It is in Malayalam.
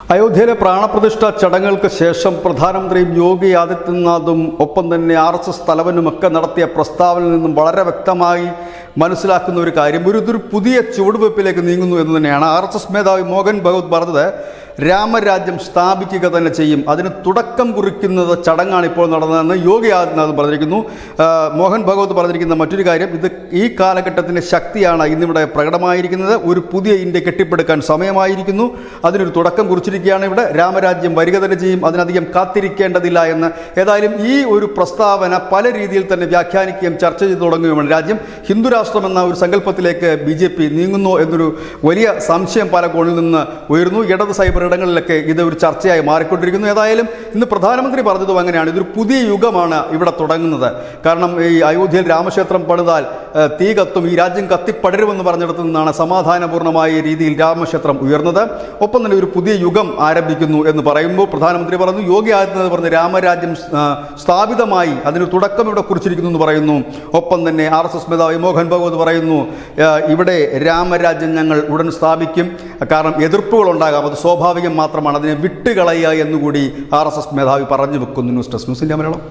അയോധ്യയിലെ പ്രാണപ്രതിഷ്ഠ ചടങ്ങുകൾക്ക് ശേഷം പ്രധാനമന്ത്രിയും യോഗി ആദിത്യനാഥും ഒപ്പം തന്നെ RSS തലവനുമൊക്കെ നടത്തിയ പ്രസ്താവനയിൽ നിന്നും വളരെ വ്യക്തമായി മനസ്സിലാക്കുന്ന ഒരു കാര്യം ഇതൊരു പുതിയ ചുവടുവയ്പ്പിലേക്ക് നീങ്ങുന്നു എന്ന് തന്നെയാണ്. RSS മേധാവി മോഹൻ ഭഗവത് പറഞ്ഞത് രാമരാജ്യം സ്ഥാപിക്കുക തന്നെ ചെയ്യും, അതിന് തുടക്കം കുറിക്കുന്നത് ചടങ്ങാണ് ഇപ്പോൾ നടന്നതെന്ന് യോഗി ആദിത്യനാഥ് പറഞ്ഞിരിക്കുന്നു. മോഹൻ ഭഗവത് പറഞ്ഞിരിക്കുന്ന മറ്റൊരു കാര്യം, ഇത് ഈ കാലഘട്ടത്തിൻ്റെ ശക്തിയാണ് ഇന്നിവിടെ പ്രകടമായിരിക്കുന്നത്. ഒരു പുതിയ ഇന്ത്യ കെട്ടിപ്പടുക്കാൻ സമയമായിരിക്കുന്നു, അതിനൊരു തുടക്കം കുറിച്ചിരിക്കുകയാണ്. ഇവിടെ രാമരാജ്യം വരിക തന്നെ ചെയ്യും, അതിനധികം കാത്തിരിക്കേണ്ടതില്ല എന്ന്. ഏതായാലും ഈ ഒരു പ്രസ്താവന പല രീതിയിൽ തന്നെ വ്യാഖ്യാനിക്കുകയും ചർച്ച ചെയ്തു തുടങ്ങുകയുമാണ്. രാജ്യം ഹിന്ദുരാഷ്ട്രം എന്ന ഒരു സങ്കല്പത്തിലേക്ക് BJP നീങ്ങുന്നു എന്നൊരു വലിയ സംശയം പല കോണിൽ നിന്ന് ഉയർന്നു. ഇടത് സൈബർ ഇടങ്ങളിലൊക്കെ ഇത് ഒരു ചർച്ചയായി മാറിക്കൊണ്ടിരിക്കുന്നു. ഏതായാലും ഇന്ന് പ്രധാനമന്ത്രി പറഞ്ഞതും അങ്ങനെയാണ്, ഇതൊരു പുതിയ യുഗമാണ് ഇവിടെ തുടങ്ങുന്നത്. കാരണം ഈ അയോധ്യയിൽ രാമക്ഷേത്രം പണിതാൽ തീ കത്തും, ഈ രാജ്യം കത്തിപ്പടരുമെന്ന് പറഞ്ഞിടത്തു നിന്നാണ് സമാധാനപൂർണ്ണമായ രീതിയിൽ രാമക്ഷേത്രം ഉയർന്നത്. ഒപ്പം തന്നെ ഒരു പുതിയ യുഗം ആരംഭിക്കുന്നു എന്ന് പറയുമ്പോൾ പ്രധാനമന്ത്രി പറഞ്ഞു, യോഗി ആദിത്യനാഥ് പറഞ്ഞു രാമരാജ്യം സ്ഥാപിതമായി, അതിന് തുടക്കം ഇവിടെ കുറിച്ചിരിക്കുന്നു എന്ന് പറയുന്നു. ഒപ്പം തന്നെ RSS മേധാവി മോഹൻ ഭഗവത് പറയുന്നു, ഇവിടെ രാമരാജ്യം ഞങ്ങൾ ഉടൻ സ്ഥാപിക്കും, കാരണം എതിർപ്പുകൾ ഉണ്ടാകാം, അത് സ്വാഭാവികം മാത്രമാണ്, അതിനെ വിട്ടുകളയുക എന്നുകൂടി RSS മേധാവി പറഞ്ഞു വെക്കുന്നു. News desk news India Malayalam.